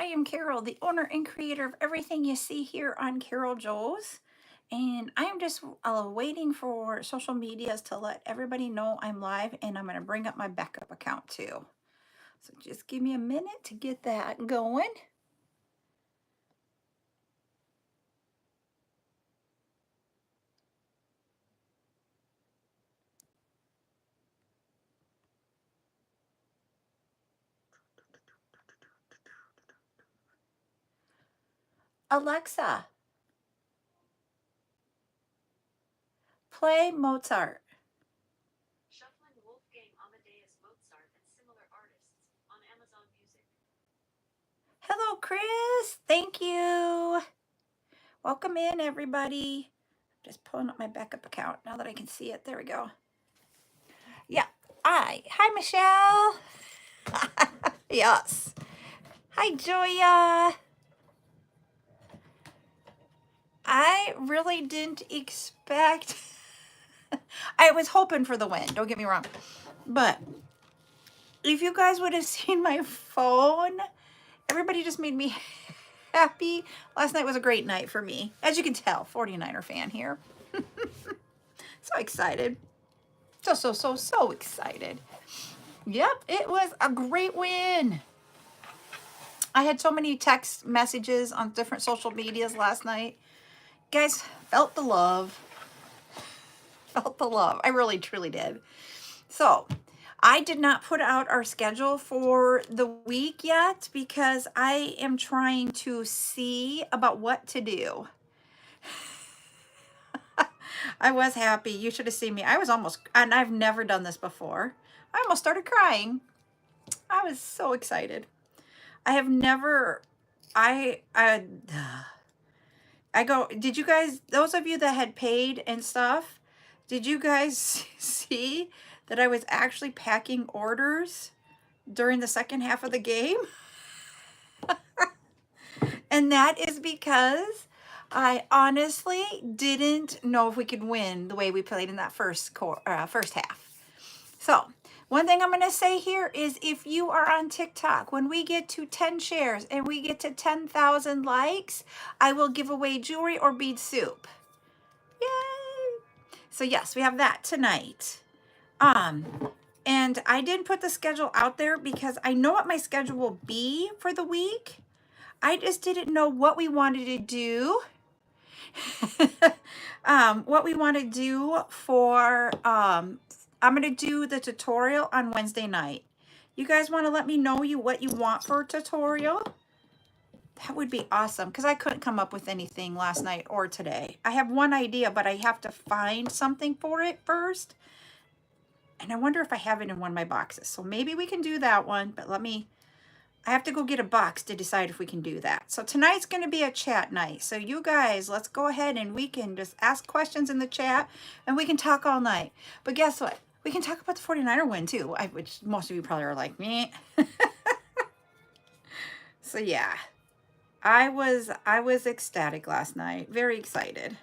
I am Carol, the owner and creator of everything you see here on CarolJo's. And I am just waiting for social medias to let everybody know I'm live, and I'm going to bring up my backup account too. So just give me a minute to get that going. Alexa, play Mozart. Shuffling Wolfgang Amadeus Mozart and similar artists on Amazon Music. Hello, Chris. Thank you. Welcome in, everybody. Just pulling up my backup account now that I can see it. There we go. Yeah. Hi, Michelle. Yes. Hi, Joya. I really didn't expect. I was hoping for the win, don't get me wrong. But if you guys would have seen my phone, everybody just made me happy. Last night was a great night for me. As you can tell, 49er fan here. So excited. So excited. Yep, it was a great win. I had so many text messages on different social medias last night. Guys, felt the love. Felt the love. I really, truly did. So I did not put out our schedule for the week yet because I am trying to see about what to do. I was happy. You should have seen me. I was almost, and I've never done this before. I almost started crying. I was so excited. I have never, I go, did you guys, those of you that had paid and stuff, did you guys see that I was actually packing orders during the second half of the game? And that is because I honestly didn't know if we could win the way we played in that first half. So one thing I'm going to say here is if you are on TikTok, when we get to 10 shares and we get to 10,000 likes, I will give away jewelry or bead soup. Yay! So yes, we have that tonight. And I didn't put the schedule out there because I know what my schedule will be for the week. I just didn't know what we wanted to do. What we want to do for, I'm going to do the tutorial on Wednesday night. You guys want to let me know what you want for a tutorial? That would be awesome because I couldn't come up with anything last night or today. I have one idea, but I have to find something for it first. And I wonder if I have it in one of my boxes. So maybe we can do that one, but I have to go get a box to decide if we can do that. So tonight's going to be a chat night. So you guys, let's go ahead and we can just ask questions in the chat and we can talk all night. But guess what? We can talk about the 49er win too, which most of you probably are like, meh. So yeah, I was ecstatic last night. Very excited.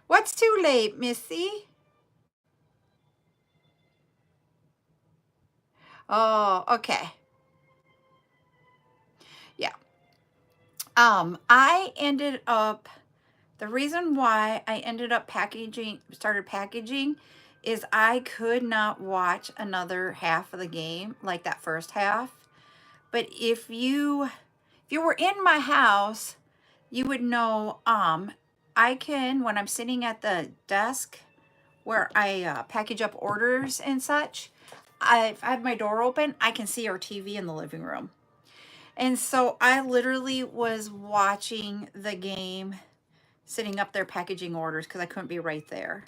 What's too late, Missy? Oh, okay. Yeah. I ended up, the reason why I ended up started packaging is I could not watch another half of the game, like that first half. But if you were in my house, you would know, I can, when I'm sitting at the desk where I package up orders and such, if I have my door open, I can see our TV in the living room. And so I literally was watching the game, sitting up there packaging orders because I couldn't be right there.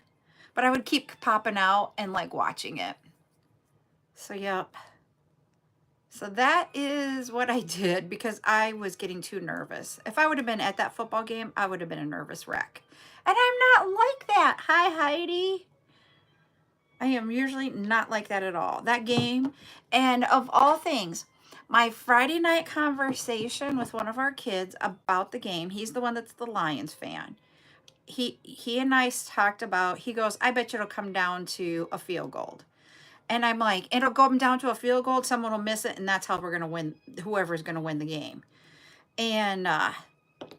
But I would keep popping out and like watching it. So, yep. So that is what I did because I was getting too nervous. If I would have been at that football game, I would have been a nervous wreck. And I'm not like that. Hi, Heidi. I am usually not like that at all. That game, and of all things, my Friday night conversation with one of our kids about the game, he's the one that's the Lions fan. He and I talked about, he goes, I bet you it'll come down to a field goal. And I'm like, it'll go down to a field goal, someone will miss it, and that's how we're going to win, whoever's going to win the game. And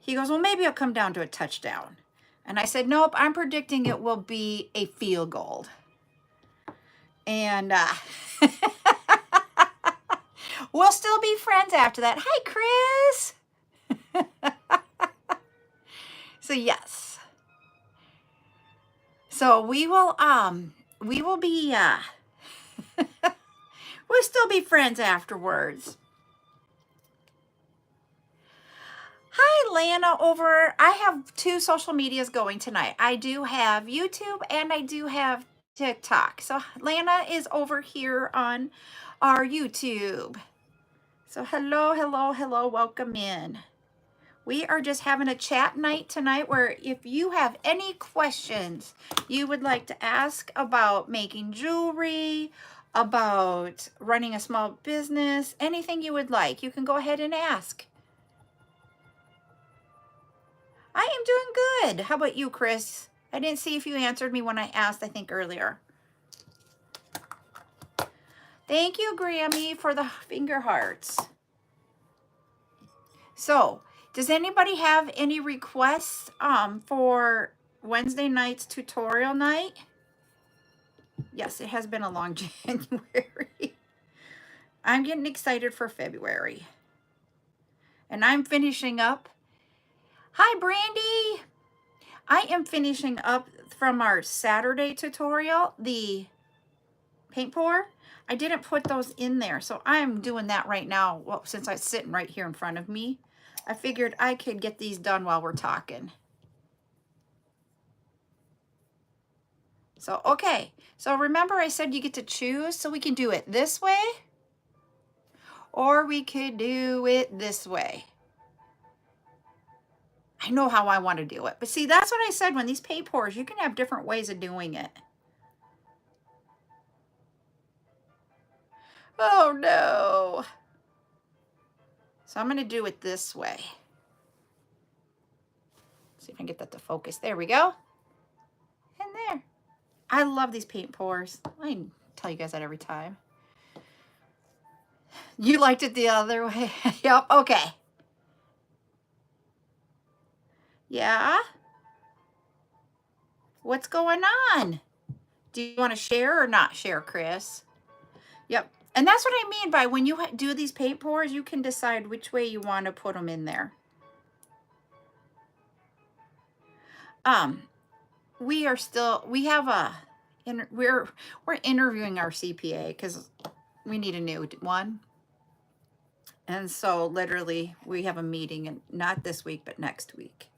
he goes, well, maybe it'll come down to a touchdown. And I said, nope, I'm predicting it will be a field goal. And we'll still be friends after that. Hi, Chris. So yes. So we will be we'll still be friends afterwards. Hi, Lana over. I have 2 social medias going tonight. I do have YouTube and I do have TikTok. So Lana is over here on our YouTube. So hello, welcome in. We are just having a chat night tonight where if you have any questions you would like to ask about making jewelry, about running a small business, anything you would like, you can go ahead and ask. I am doing good. How about you, Chris? I didn't see if you answered me when I asked, I think earlier. Thank you, Grammy, for the finger hearts. So, does anybody have any requests for Wednesday night's tutorial night? Yes, it has been a long January. I'm getting excited for February. And I'm finishing up. Hi, Brandy. I am finishing up from our Saturday tutorial, the paint pour. I didn't put those in there, so I'm doing that right now. Well, since I'm sitting right here in front of me, I figured I could get these done while we're talking. So, okay. So remember I said you get to choose, so we can do it this way, or we could do it this way. I know how I want to do it. But see, that's what I said, when these paint pours, you can have different ways of doing it. Oh no. So I'm going to do it this way. See if I can get that to focus. There we go. And there. I love these paint pours. I tell you guys that every time. You liked it the other way? Yep. Okay. Yeah. What's going on? Do you want to share or not share, Chris? Yep. And that's what I mean by when you do these paint pours, you can decide which way you want to put them in there. We have we're interviewing our CPA because we need a new one. And so literally we have a meeting, and not this week, but next week.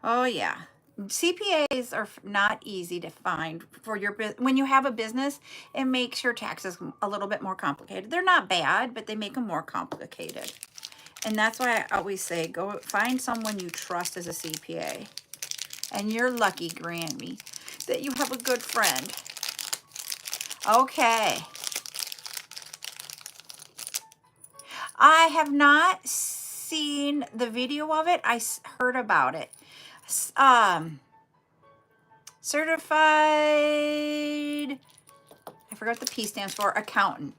Oh yeah. CPAs are not easy to find for your business. When you have a business, it makes your taxes a little bit more complicated. They're not bad, but they make them more complicated. And that's why I always say, go find someone you trust as a CPA. And you're lucky, Grammy, that you have a good friend. Okay. I have not seen the video of it. I heard about it. Certified, I forgot what the P stands for, accountant.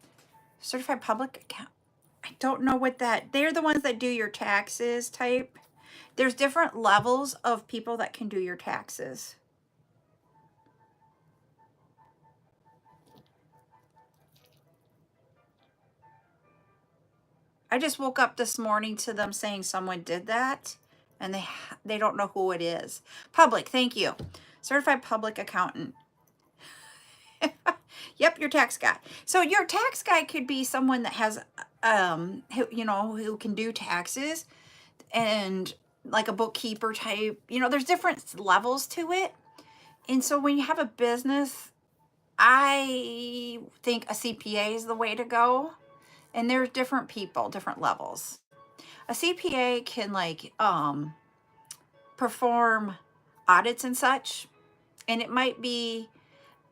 Certified public account. I don't know what that, they're the ones that do your taxes type. There's different levels of people that can do your taxes. I just woke up this morning to them saying someone did that, and they don't know who it is. Public, thank you. Certified public accountant. Yep, your tax guy. So your tax guy could be someone that has, who can do taxes, and like a bookkeeper type. There's different levels to it. And so when you have a business, I think a CPA is the way to go. And there's different people, different levels. A CPA can perform audits and such. And it might be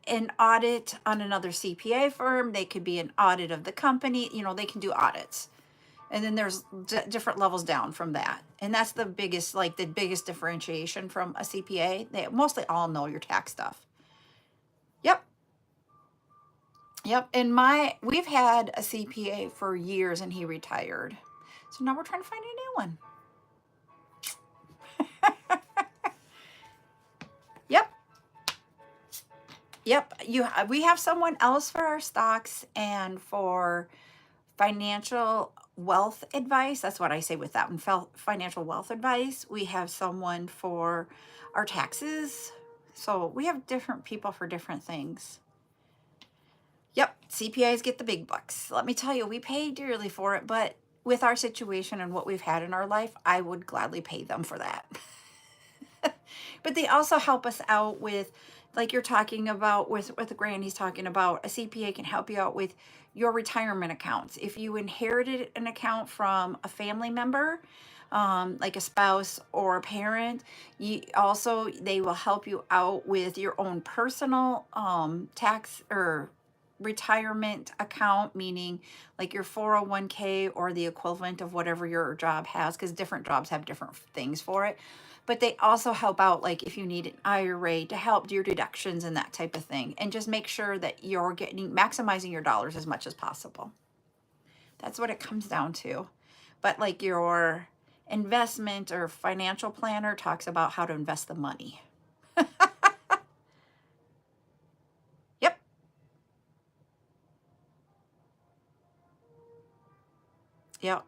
an audit on another CPA firm. They could be an audit of the company. They can do audits. And then there's different levels down from that. And that's the biggest, like the biggest differentiation from a CPA. They mostly all know your tax stuff. Yep. Yep. And we've had a CPA for years and he retired. So now we're trying to find a new one. Yep. Yep. We have someone else for our stocks and for financial wealth advice. That's what I say with that one. Financial wealth advice. We have someone for our taxes. So we have different people for different things. Yep, CPAs get the big bucks. Let me tell you, we pay dearly for it, but with our situation and what we've had in our life, I would gladly pay them for that. But they also help us out with, like you're talking about with Granny's talking about, a CPA can help you out with your retirement accounts. If you inherited an account from a family member, like a spouse or a parent, they will help you out with your own personal tax or retirement account, meaning like your 401k or the equivalent of whatever your job has, because different jobs have different things for it. But they also help out, like if you need an IRA to help do your deductions and that type of thing, and just make sure that you're maximizing your dollars as much as possible. That's what it comes down to. But like your investment or financial planner talks about how to invest the money. Yep. Yep.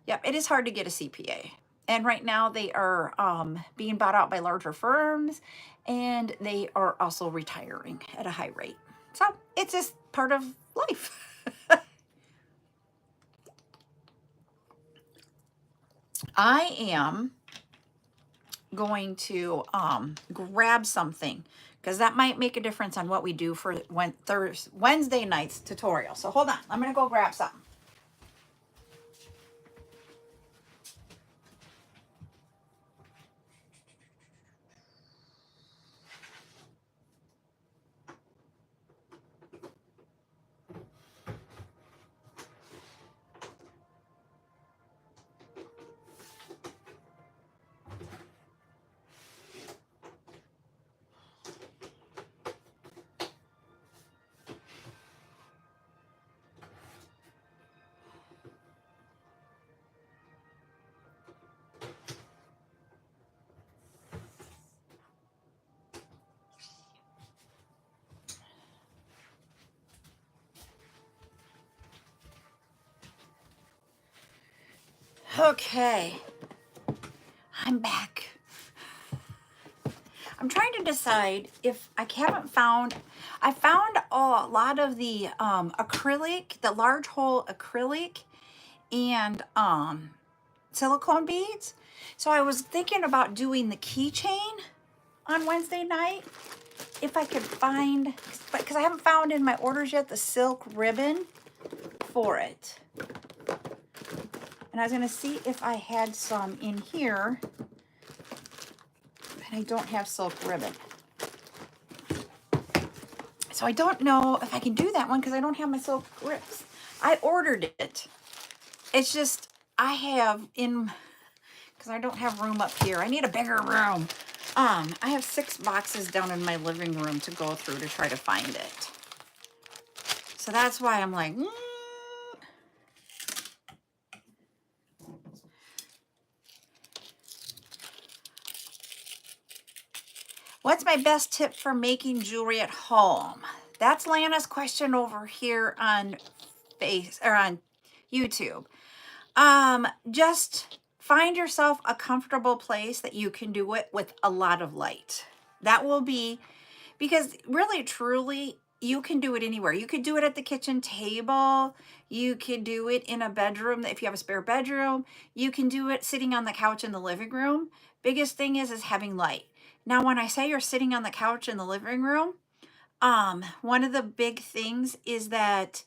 Yep. It is hard to get a CPA. And right now they are being bought out by larger firms, and they are also retiring at a high rate. So it's just part of life. I am going to grab something because that might make a difference on what we do for Wednesday night's tutorial. So hold on, I'm going to go grab something. Okay, I'm back. I'm trying to decide if I found a lot of the acrylic, the large hole acrylic, and silicone beads. So I was thinking about doing the keychain on Wednesday night if I could find, because I haven't found in my orders yet the silk ribbon for it. And I was going to see if I had some in here, and I don't have silk ribbon. So I don't know if I can do that one because I don't have my silk grips. I ordered it. It's just I have because I don't have room up here. I need a bigger room. I have 6 boxes down in my living room to go through to try to find it. So that's why I'm like, What's my best tip for making jewelry at home? That's Lana's question over here on on YouTube. Just find yourself a comfortable place that you can do it with a lot of light. That will be, because really truly you can do it anywhere. You could do it at the kitchen table. You could do it in a bedroom if you have a spare bedroom. You can do it sitting on the couch in the living room. Biggest thing is having light. Now, when I say you're sitting on the couch in the living room, one of the big things is that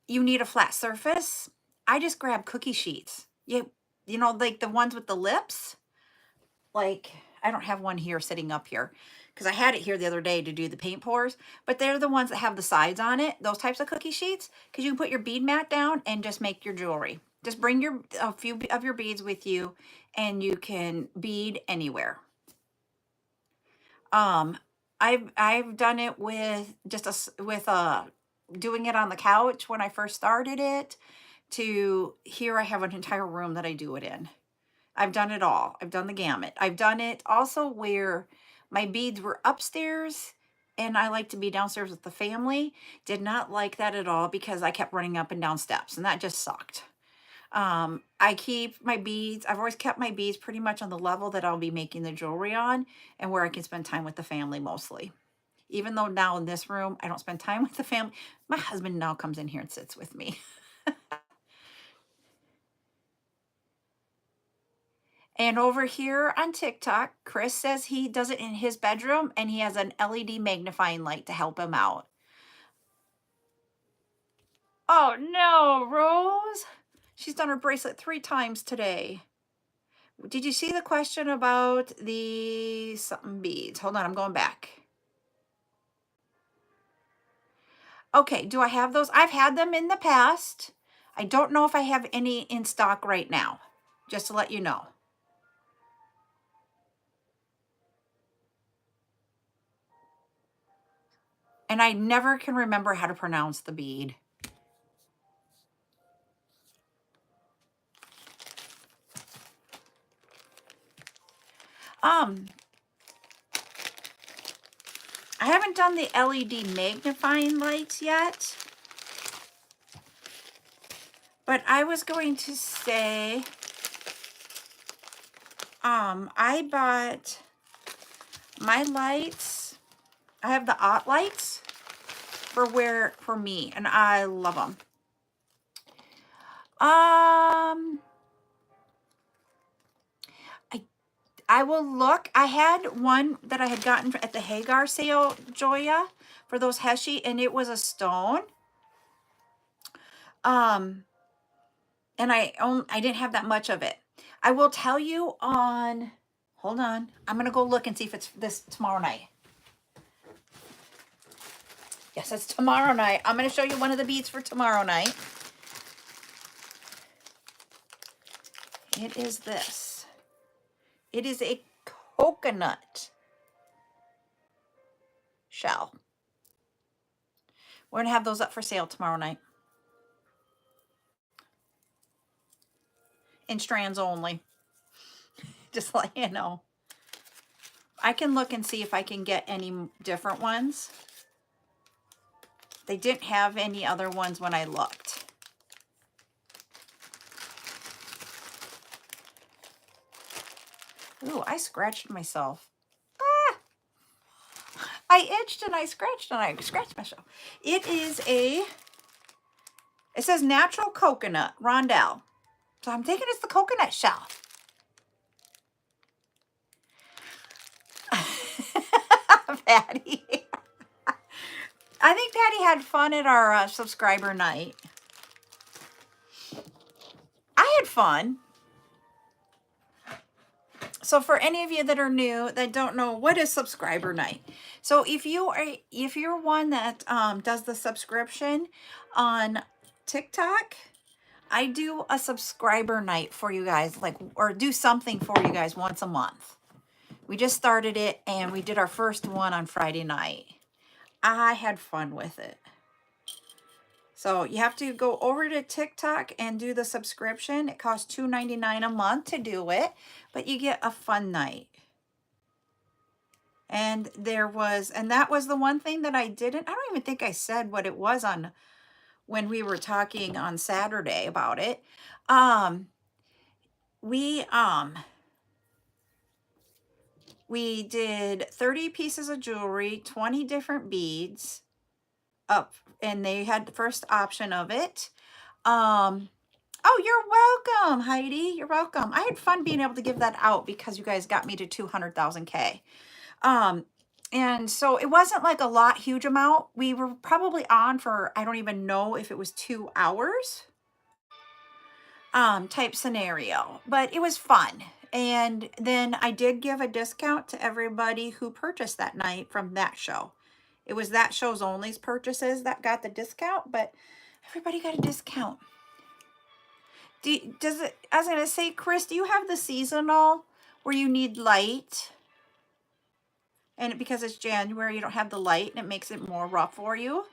you need a flat surface. I just grab cookie sheets. Like the ones with the lips. Like, I don't have one here sitting up here. because I had it here the other day to do the paint pours, but they're the ones that have the sides on it, those types of cookie sheets, because you can put your bead mat down and just make your jewelry. Just bring a few of your beads with you and you can bead anywhere. I've done it with doing it on the couch when I first started it, to here I have an entire room that I do it in. I've done it all. I've done the gamut. I've done it also where my beads were upstairs and I like to be downstairs with the family. Did not like that at all because I kept running up and down steps and that just sucked. I keep my beads. I've always kept my beads pretty much on the level that I'll be making the jewelry on and where I can spend time with the family mostly. Even though now in this room, I don't spend time with the family. My husband now comes in here and sits with me. And over here on TikTok, Chris says he does it in his bedroom and he has an LED magnifying light to help him out. Oh no, Rose. She's done her bracelet 3 times today. Did you see the question about the something beads? Hold on, I'm going back. Okay, do I have those? I've had them in the past. I don't know if I have any in stock right now, just to let you know. And I never can remember how to pronounce the bead. I haven't done the LED magnifying lights yet, but I was going to say, I bought my lights. I have the OT lights for me, and I love them. I will look. I had one that I had gotten at the Hagar sale, Joya, for those Heshi, and it was a stone. And I didn't have that much of it. I will tell you on, hold on. I'm going to go look and see if it's this tomorrow night. Yes, it's tomorrow night. I'm going to show you one of the beads for tomorrow night. It is this. It is a coconut shell. We're going to have those up for sale tomorrow night. In strands only. Just let you know. I can look and see if I can get any different ones. They didn't have any other ones when I looked. Ooh, I scratched myself. Ah! I itched and I scratched myself. It says natural coconut rondelle. So I'm thinking it's the coconut shell. Patty. I think Patty had fun at our subscriber night. I had fun. So for any of you that are new that don't know, what is subscriber night? So if you're one that does the subscription on TikTok, I do a subscriber night for you guys, or do something for you guys once a month. We just started it and we did our first one on Friday night. I had fun with it. So you have to go over to TikTok and do the subscription. It costs $2.99 a month to do it, but you get a fun night. And that was the one thing that I don't even think I said what it was on when we were talking on Saturday about it. We did 30 pieces of jewelry, 20 different beads up, and they had the first option of it. Oh, you're welcome, Heidi. You're welcome. I had fun being able to give that out because you guys got me to 200,000K. And so it wasn't like a huge amount. We were probably on for, I don't even know if it was 2 hours. Type scenario, but it was fun. And then I did give a discount to everybody who purchased that night from that show. It was that show's only purchases that got the discount, but everybody got a discount. Does it? I was gonna say, Chris, do you have the seasonal where you need light, and because it's January, you don't have the light, and it makes it more rough for you?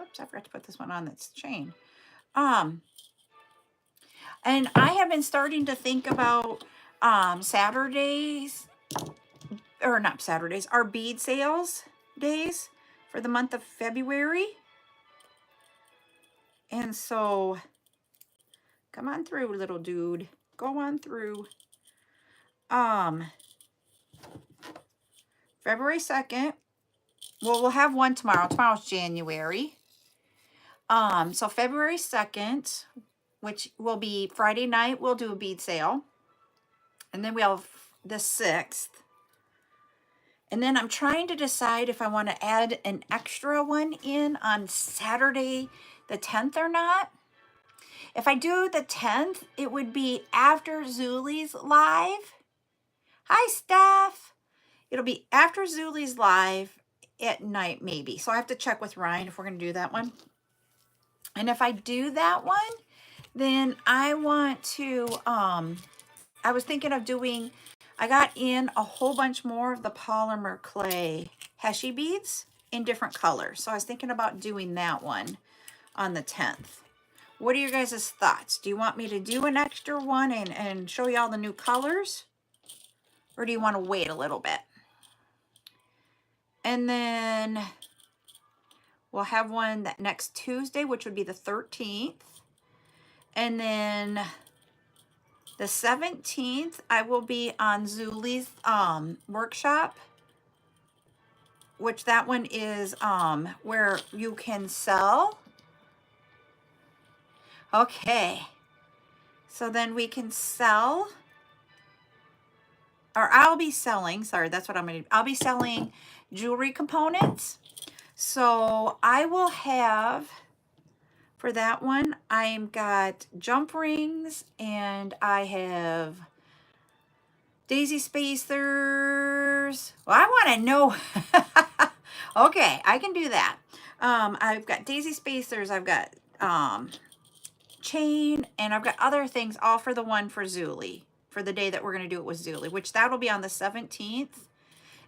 Oops, I forgot to put this one on that's chain. Um, and I have been starting to think about Saturdays, or not Saturdays, our bead sales days for the month of February. And so come on through, little dude. Go on through. February 2nd. Well, we'll have one tomorrow. Tomorrow's January. So February 2nd, which will be Friday night, we'll do a bead sale. And then we have the 6th. And then I'm trying to decide if I want to add an extra one in on Saturday the 10th or not. If I do the 10th, it would be after Zuli's live. Hi, Steph. It'll be after Zuli's live at night, maybe. So I have to check with Ryan if we're going to do that one. And if I do that one, then I want to, I was thinking of doing, I got in a whole bunch more of the polymer clay Heshy beads in different colors. So I was thinking about doing that one on the 10th. What are your guys' thoughts? Do you want me to do an extra one and show you all the new colors? Or do you want to wait a little bit? And then we'll have one that next Tuesday, which would be the 13th. And then the 17th, I will be on Zuli's workshop, which that one is where you can sell. Okay. So then we can sell, or I'll be selling, sorry, that's what I'm going to do. I'll be selling jewelry components. So I will have, for that one, I've got jump rings, and I have daisy spacers. Well, I want to know. Okay, I can do that. I've got daisy spacers, I've got chain, and I've got other things all for the one for Zuli, for the day that we're going to do it with Zuli, which that'll be on the 17th.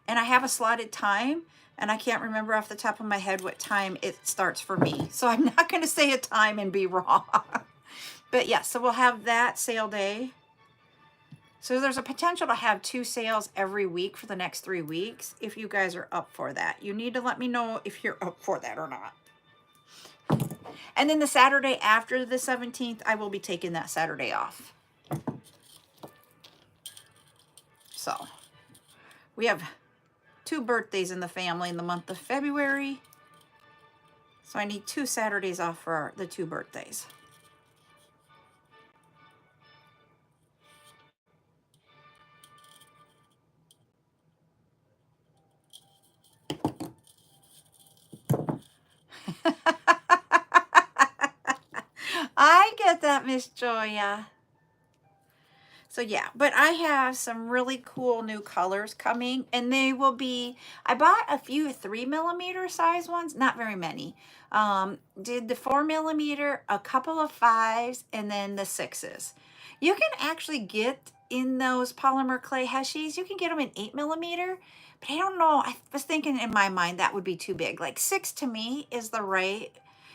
And I have a slotted time, and I can't remember off the top of my head what time it starts for me. So I'm not going to say a time and be wrong. But yeah, so we'll have that sale day. So there's a potential to have 2 sales every week for the next 3 weeks. If you guys are up for that, you need to let me know if you're up for that or not. And then the Saturday after the 17th, I will be taking that Saturday off. So we have 2 birthdays in the family in the month of February. So I need 2 Saturdays off for the 2 birthdays. I get that, Miss Joya. So yeah, but I have some really cool new colors coming, and they will be, I bought a few 3mm size ones, not very many. Did the 4mm, a couple of 5s, and then the 6s. You can actually get in those polymer clay heshies, you can get them in 8mm, but I don't know, I was thinking in my mind that would be too big. Like 6 to me is the right.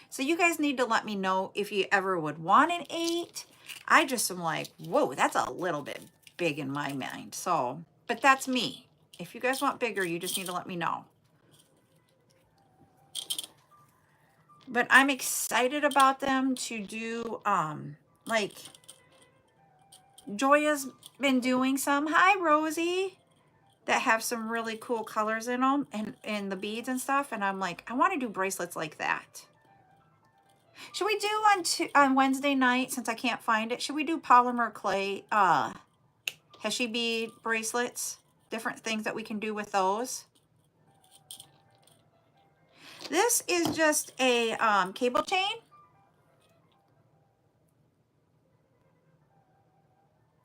So you guys need to let me know if you ever would want an 8. I just am like, whoa, that's a little bit big in my mind. So, but that's me. If you guys want bigger, you just need to let me know. But I'm excited about them to do, like, Joya's been doing some. Hi, Rosie. that have some really cool colors in them and the beads and stuff. And I'm like, I want to do bracelets like that. Should we do on Wednesday night, since I can't find it, should we do polymer clay Heshi bead bracelets? Different things that we can do with those. This is just a cable chain.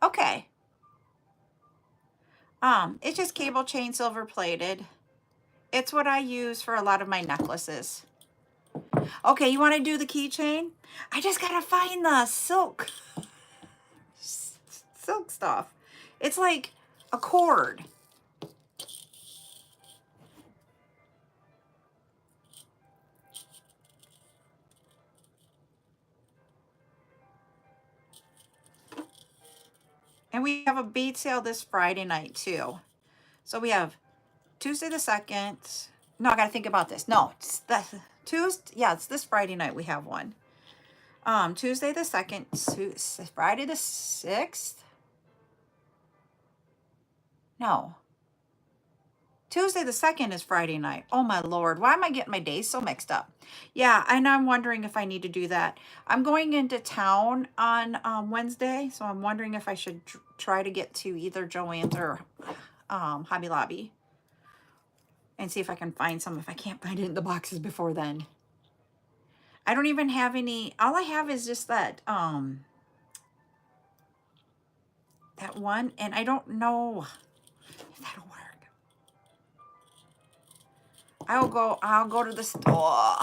Okay. It's just cable chain, silver plated. It's what I use for a lot of my necklaces. Okay, you want to do the keychain? I just gotta find the silk stuff. It's like a cord. And we have a bead sale this Friday night too. So we have Tuesday the 2nd. No, I gotta think about this. No, it's the Tuesday. Yeah, it's this Friday night we have one. Tuesday the 2nd, Friday the 6th. No. Tuesday the 2nd is Friday night. Oh my Lord, why am I getting my days so mixed up? Yeah, and I'm wondering if I need to do that. I'm going into town on Wednesday, so I'm wondering if I should try to get to either Joann's or Hobby Lobby and see if I can find some, if I can't find it in the boxes before then. I don't even have any, all I have is just that one, and I don't know if that'll work. I'll go to the store.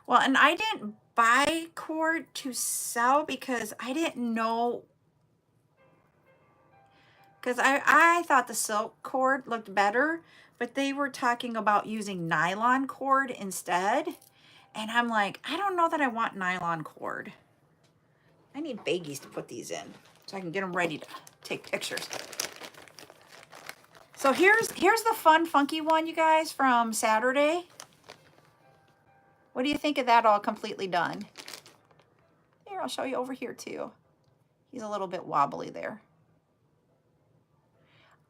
Well, and I didn't buy cord to sell because I didn't know, because I thought the silk cord looked better, but they were talking about using nylon cord instead. And I'm like, I don't know that I want nylon cord. I need baggies to put these in so I can get them ready to take pictures. So here's the fun, funky one, you guys, from Saturday. What do you think of that all completely done? Here, I'll show you over here too. He's a little bit wobbly there.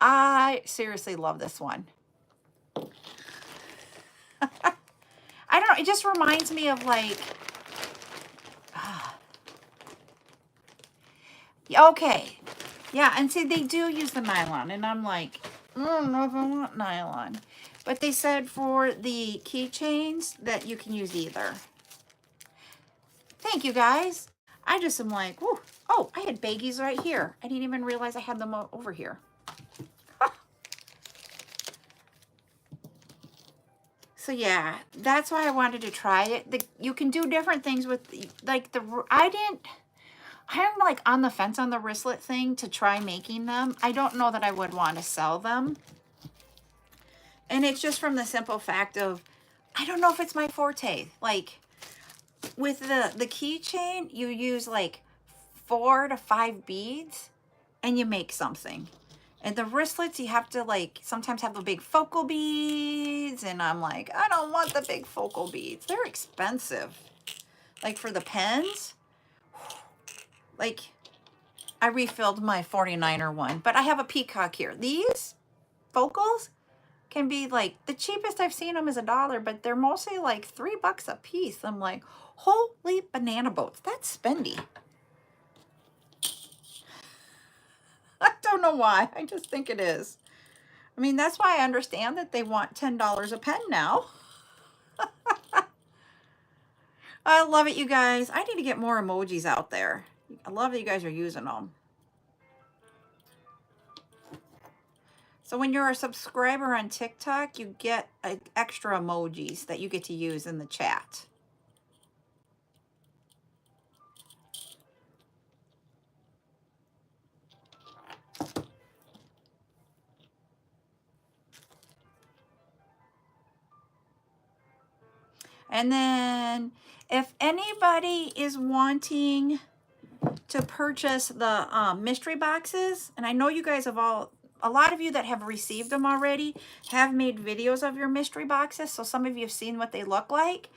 I seriously love this one. I don't know, it just reminds me of like, okay. Yeah, and see, they do use the nylon, and I'm like, I don't know if I want nylon. But they said for the keychains that you can use either. Thank you, guys. I just am like, whew. Oh, I had baggies right here. I didn't even realize I had them over here. So yeah, that's why I wanted to try it. You can do different things with, like, I'm like on the fence on the wristlet thing to try making them. I don't know that I would want to sell them. And it's just from the simple fact of, I don't know if it's my forte. Like with the keychain, you use like 4 to 5 beads and you make something. And the wristlets, you have to like sometimes have the big focal beads. And I'm like, I don't want the big focal beads. They're expensive. Like for the pens, like I refilled my 49er one, but I have a peacock here. These focals can be like, the cheapest I've seen them is $1, but they're mostly like $3 a piece. I'm like, holy banana boats, that's spendy. I don't know why. I just think it is. I mean, that's why I understand that they want $10 a pen now. I love it, you guys. I need to get more emojis out there. I love that you guys are using them. So when you're a subscriber on TikTok, you get extra emojis that you get to use in the chat. And then if anybody is wanting to purchase the mystery boxes, and I know you guys have a lot of you that have received them already have made videos of your mystery boxes, so some of you have seen what they look like.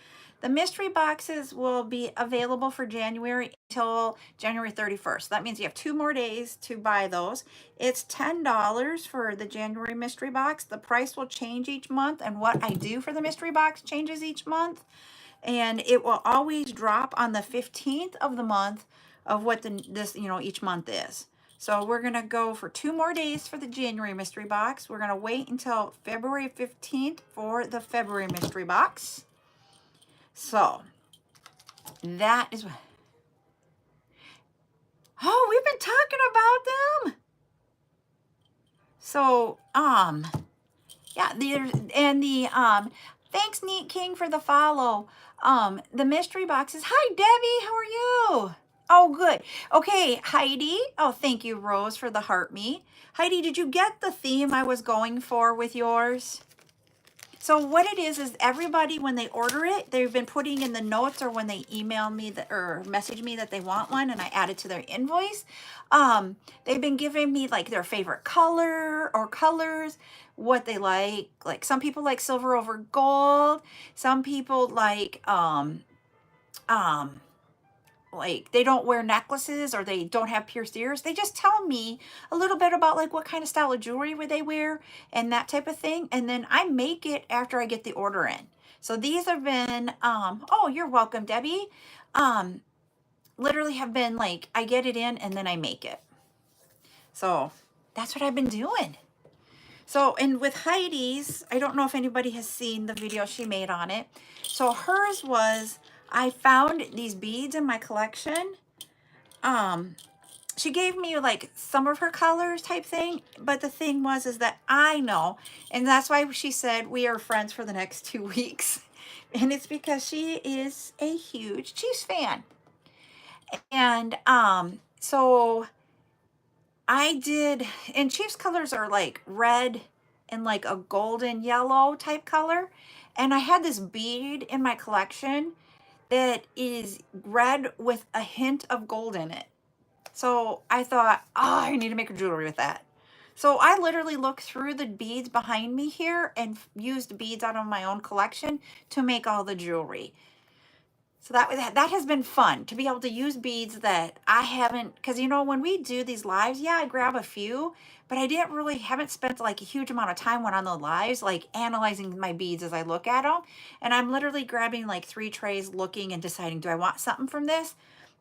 The mystery boxes will be available for January until January 31st. That means you have 2 more days to buy those. It's $10 for the January mystery box. The price will change each month, and what I do for the mystery box changes each month. And it will always drop on the 15th of the month of what each month is. So we're going to go for 2 more days for the January mystery box. We're going to wait until February 15th for the February mystery box. So that is, oh, we've been talking about them. So, yeah, thanks Neat King for the follow. The mystery boxes. Hi Debbie, how are you? Oh, good. Okay, Heidi. Oh, thank you, Rose, for the heart me. Heidi, did you get the theme I was going for with yours? So what it is everybody, when they order it, they've been putting in the notes, or when they email me or message me that they want one, and I add it to their invoice. They've been giving me like their favorite color or colors, what they like. Like some people like silver over gold. Some people like they don't wear necklaces, or they don't have pierced ears. They just tell me a little bit about like what kind of style of jewelry would they wear and that type of thing. And then I make it after I get the order in. So these have been, oh, you're welcome, Debbie. Literally have been like, I get it in and then I make it. So that's what I've been doing. So, and with Heidi's, I don't know if anybody has seen the video she made on it. So hers was, I found these beads in my collection. She gave me like some of her colors type thing, but the thing was is that I know, and that's why she said we are friends for the next 2 weeks. And it's because she is a huge Chiefs fan. And so I did, and Chiefs colors are like red and like a golden yellow type color. And I had this bead in my collection that is red with a hint of gold in it. So I thought, oh, I need to make a jewelry with that. So I literally looked through the beads behind me here and used beads out of my own collection to make all the jewelry. So that has been fun to be able to use beads that I haven't, because when we do these lives, yeah, I grab a few, but I haven't spent like a huge amount of time when on the lives, like analyzing my beads as I look at them. And I'm literally grabbing like 3 trays, looking and deciding, do I want something from this?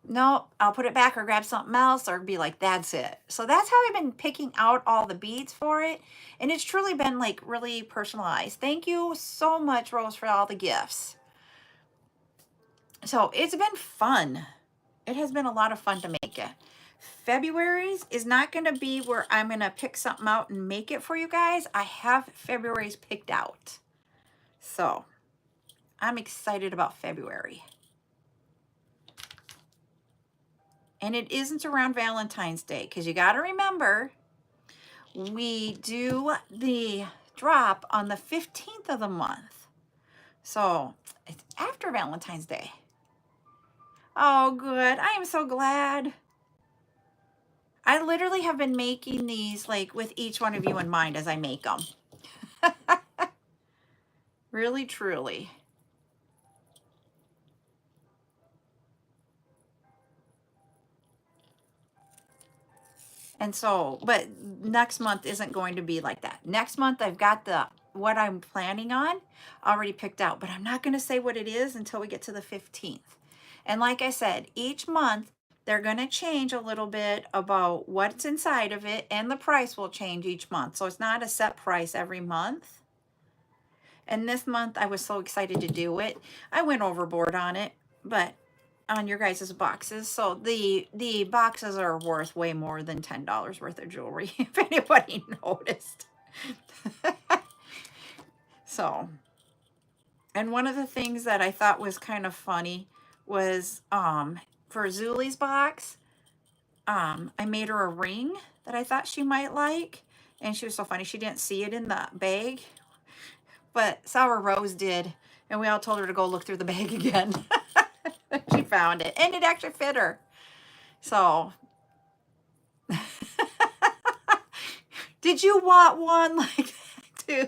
No, I'll put it back or grab something else, or be like, that's it. So that's how I've been picking out all the beads for it. And it's truly been like really personalized. Thank you so much, Rose, for all the gifts. So it's been fun. It has been a lot of fun to make it. February's is not going to be where I'm going to pick something out and make it for you guys. I have February's picked out. So I'm excited about February. And it isn't around Valentine's Day, because you got to remember, we do the drop on the 15th of the month. So it's after Valentine's Day. Oh, good. I am so glad. I literally have been making these like with each one of you in mind as I make them. Really, truly. And so, but next month isn't going to be like that. Next month, I've got what I'm planning on already picked out, but I'm not going to say what it is until we get to the 15th. And like I said, each month, they're going to change a little bit about what's inside of it, and the price will change each month. So it's not a set price every month. And this month, I was so excited to do it. I went overboard on it, but on your guys' boxes. So the boxes are worth way more than $10 worth of jewelry, if anybody noticed. So, and one of the things that I thought was kind of funny was for Zulie's box, I made her a ring that I thought she might like. And she was so funny. She didn't see it in the bag, but Sour Rose did. And we all told her to go look through the bag again. She found it, and it actually fit her. So, did you want one like that too?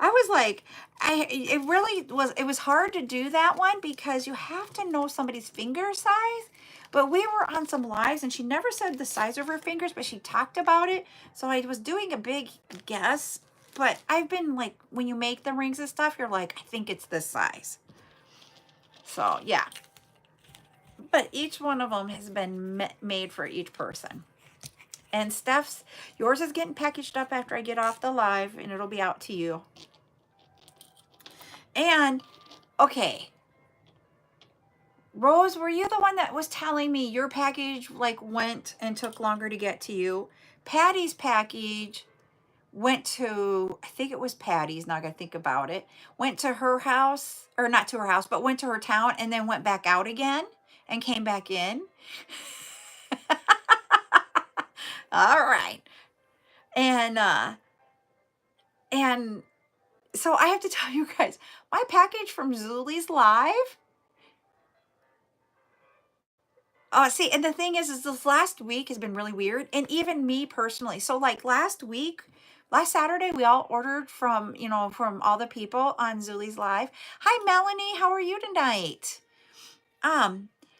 I was like, it was hard to do that one because you have to know somebody's finger size. But we were on some lives and she never said the size of her fingers, but she talked about it. So I was doing a big guess. But I've been like, when you make the rings and stuff, you're like, I think it's this size. So yeah. But each one of them has been made for each person. And Steph's, yours is getting packaged up after I get off the live and it'll be out to you. And, okay. Rose, were you the one that was telling me your package like went and took longer to get to you? Patty's package went to, I think it was Patty's, now I gotta think about it, went to her house, or not to her house, but went to her town and then went back out again and came back in. All right. And so I have to tell you guys, my package from Zuli's Live. See, and the thing is this last week has been really weird, and even me personally. So like last Saturday, we all ordered from, from all the people on Zuli's Live. Hi, Melanie, how are you tonight?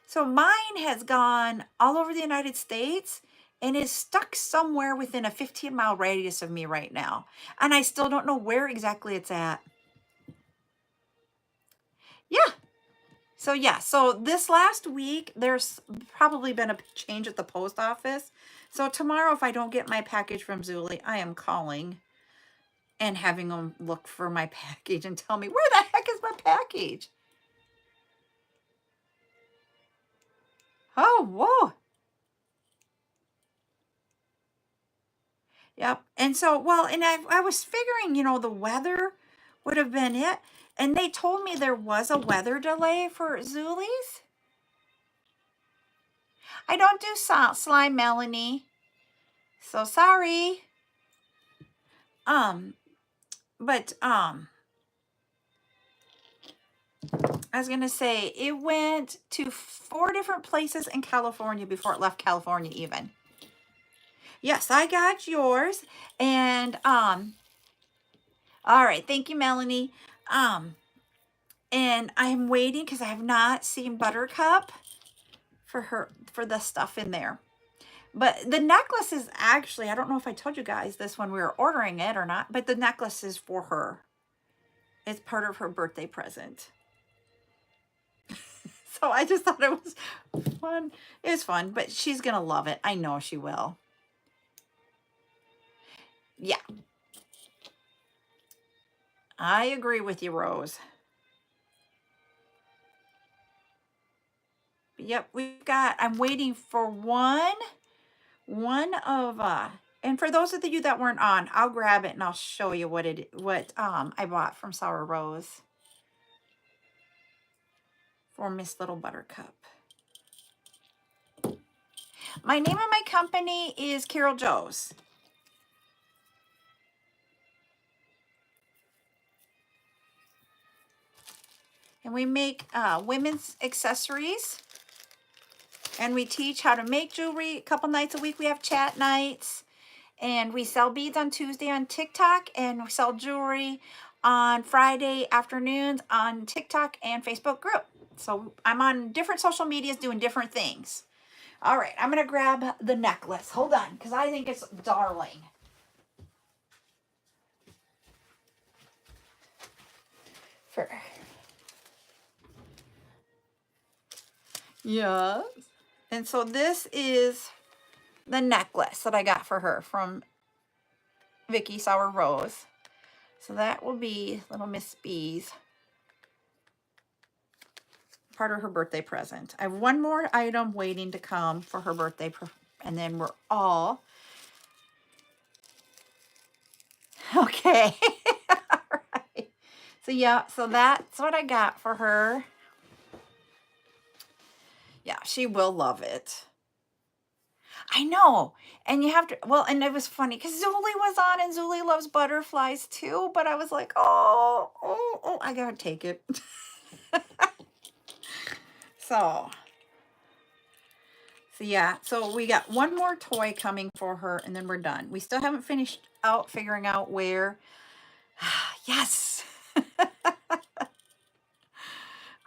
So mine has gone all over the United States and is stuck somewhere within a 15-mile radius of me right now. And I still don't know where exactly it's at. Yeah. So this last week, there's probably been a change at the post office. So tomorrow, if I don't get my package from Zuli, I am calling and having them look for my package and tell me, where the heck is my package? Oh, whoa. Yep. And so, well, and I was figuring, the weather would have been it. And they told me there was a weather delay for Zuli's. I don't do slime, Melanie. So sorry. But I was gonna say it went to 4 different places in California before it left California even. Yes, I got yours. And all right, thank you, Melanie. And I'm waiting because I have not seen Buttercup for the stuff in there. But the necklace is actually, I don't know if I told you guys this when we were ordering it or not, but the necklace is for her. It's part of her birthday present. So I just thought it was fun. It was fun, but she's going to love it. I know she will. Yeah. I agree with you, Rose. Yep, I'm waiting for one of, and for those of you that weren't on, I'll grab it and I'll show you what I bought from Sour Rose for Miss Little Buttercup. My name of my company is CarolJo's. And we make women's accessories. And we teach how to make jewelry. A couple nights a week we have chat nights. And we sell beads on Tuesday on TikTok. And we sell jewelry on Friday afternoons on TikTok and Facebook group. So I'm on different social medias doing different things. All right, I'm going to grab the necklace. Hold on, because I think it's darling. Yes. And so this is the necklace that I got for her from Vicky Sour Rose. So that will be little Miss B's. Part of her birthday present. I have one more item waiting to come for her birthday, and then we're all okay. All right. So yeah, so that's what I got for her. Yeah, she will love it. I know. And you have to, well, and it was funny because Zuli was on and Zuli loves butterflies too, but I was like, oh, I gotta take it. So yeah, so we got one more toy coming for her and then we're done. We still haven't finished out figuring out where. Yes.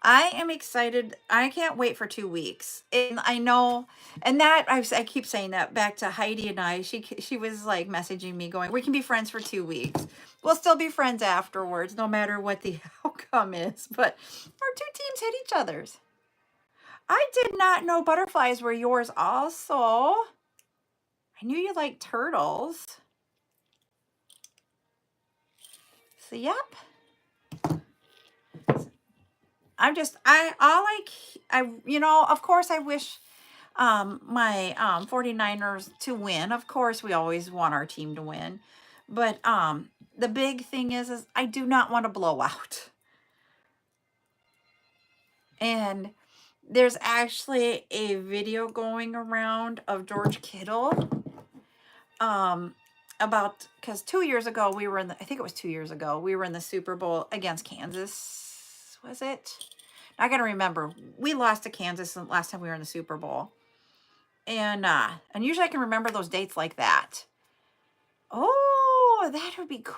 I am excited. I can't wait for 2 weeks. And I know, and that I keep saying that back to Heidi and I. She was like messaging me going, "We can be friends for 2 weeks. We'll still be friends afterwards, no matter what the outcome is." But our two teams hit each other's. I did not know butterflies were yours also. I knew you liked turtles. So yep. Of course I wish my 49ers to win. Of course we always want our team to win. But the big thing is I do not want a blowout. And there's actually a video going around of George Kittle about, because 2 years ago we were in the, I think it was 2 years ago, we were in the Super Bowl against Kansas, was it? I gotta remember, we lost to Kansas the last time we were in the Super Bowl. And usually I can remember those dates like that. Oh, that would be cool.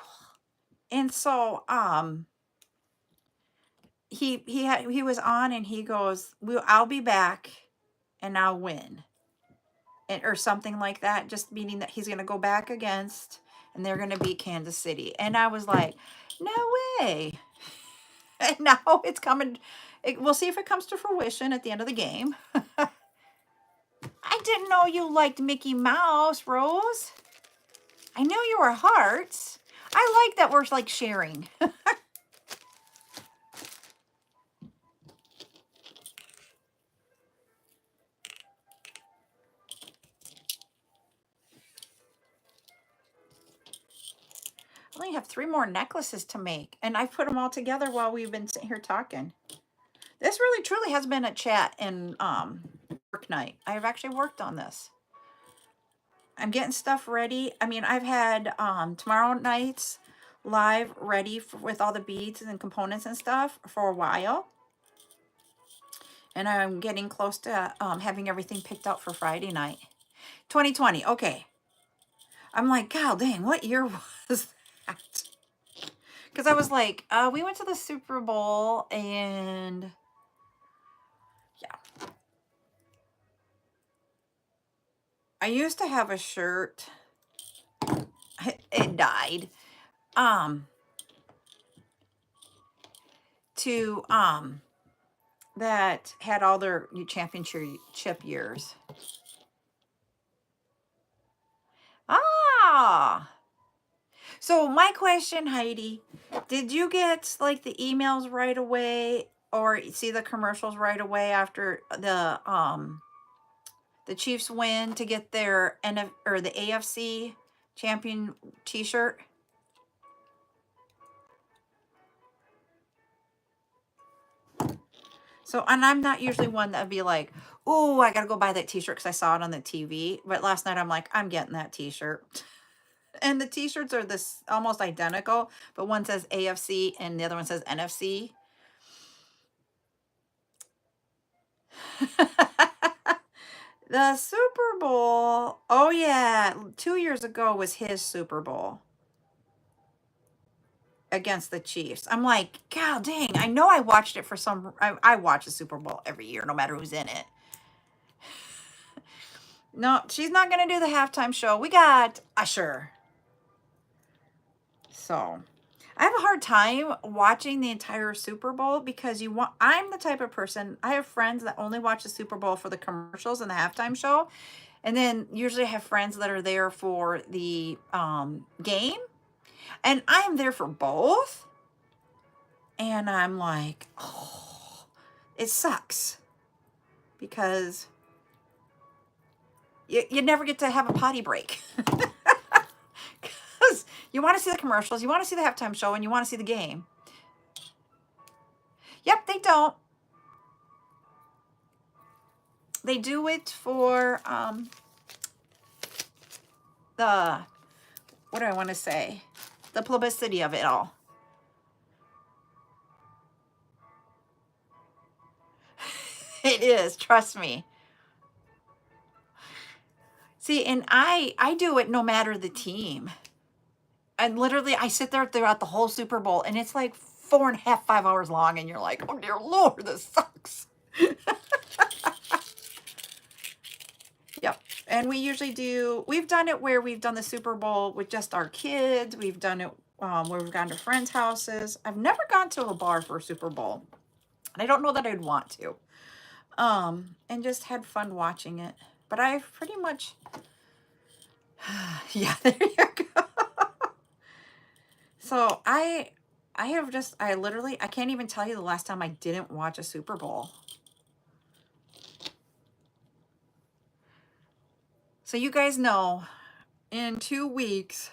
And so he was on and he goes, I'll be back and I'll win. Or something like that, just meaning that he's gonna go back against and they're gonna beat Kansas City. And I was like, no way. And now it's coming. We'll see if it comes to fruition at the end of the game. I didn't know you liked Mickey Mouse, Rose. I knew you were hearts. I like that we're like sharing. I only have 3 more necklaces to make, and I've put them all together while we've been sitting here talking. This really truly has been a chat and work night. I've actually worked on this. I'm getting stuff ready. I mean, I've had tomorrow night's live ready with all the beads and components and stuff for a while. And I'm getting close to having everything picked out for Friday night. 2020, okay. I'm like, God dang, what year was that? Because I was like, we went to the Super Bowl and yeah. I used to have a shirt. It died. To that had all their championship years. Ah. So my question, Heidi, did you get like the emails right away or see the commercials right away after the Chiefs win to get their or the AFC champion t-shirt? So, and I'm not usually one that would be like, oh, I got to go buy that t-shirt because I saw it on the TV. But last night I'm like, I'm getting that t-shirt. And the t-shirts are this almost identical, but one says AFC and the other one says NFC. The Super Bowl. Oh yeah, 2 years ago was his Super Bowl against the Chiefs. I'm like, God dang, I know I watched it for some. I watch the Super Bowl every year, no matter who's in it. No, she's not gonna do the halftime show. We got Usher. So I have a hard time watching the entire Super Bowl because I'm the type of person, I have friends that only watch the Super Bowl for the commercials and the halftime show. And then usually I have friends that are there for the game. And I am there for both. And I'm like, oh, it sucks. Because you never get to have a potty break. Because you want to see the commercials, you want to see the halftime show, and you want to see the game. Yep, they don't. They do it for the, what do I want to say? The publicity of it all. It is, trust me. See, and I do it no matter the team. And literally I sit there throughout the whole Super Bowl and it's like 4.5, 5 hours long, and you're like, oh dear Lord, this sucks. Yep. And we usually we've done it where we've done the Super Bowl with just our kids. We've done it where we've gone to friends' houses. I've never gone to a bar for a Super Bowl. And I don't know that I'd want to. And just had fun watching it. But I've pretty much, yeah, there you go. So I literally, I can't even tell you the last time I didn't watch a Super Bowl. So you guys know, in 2 weeks.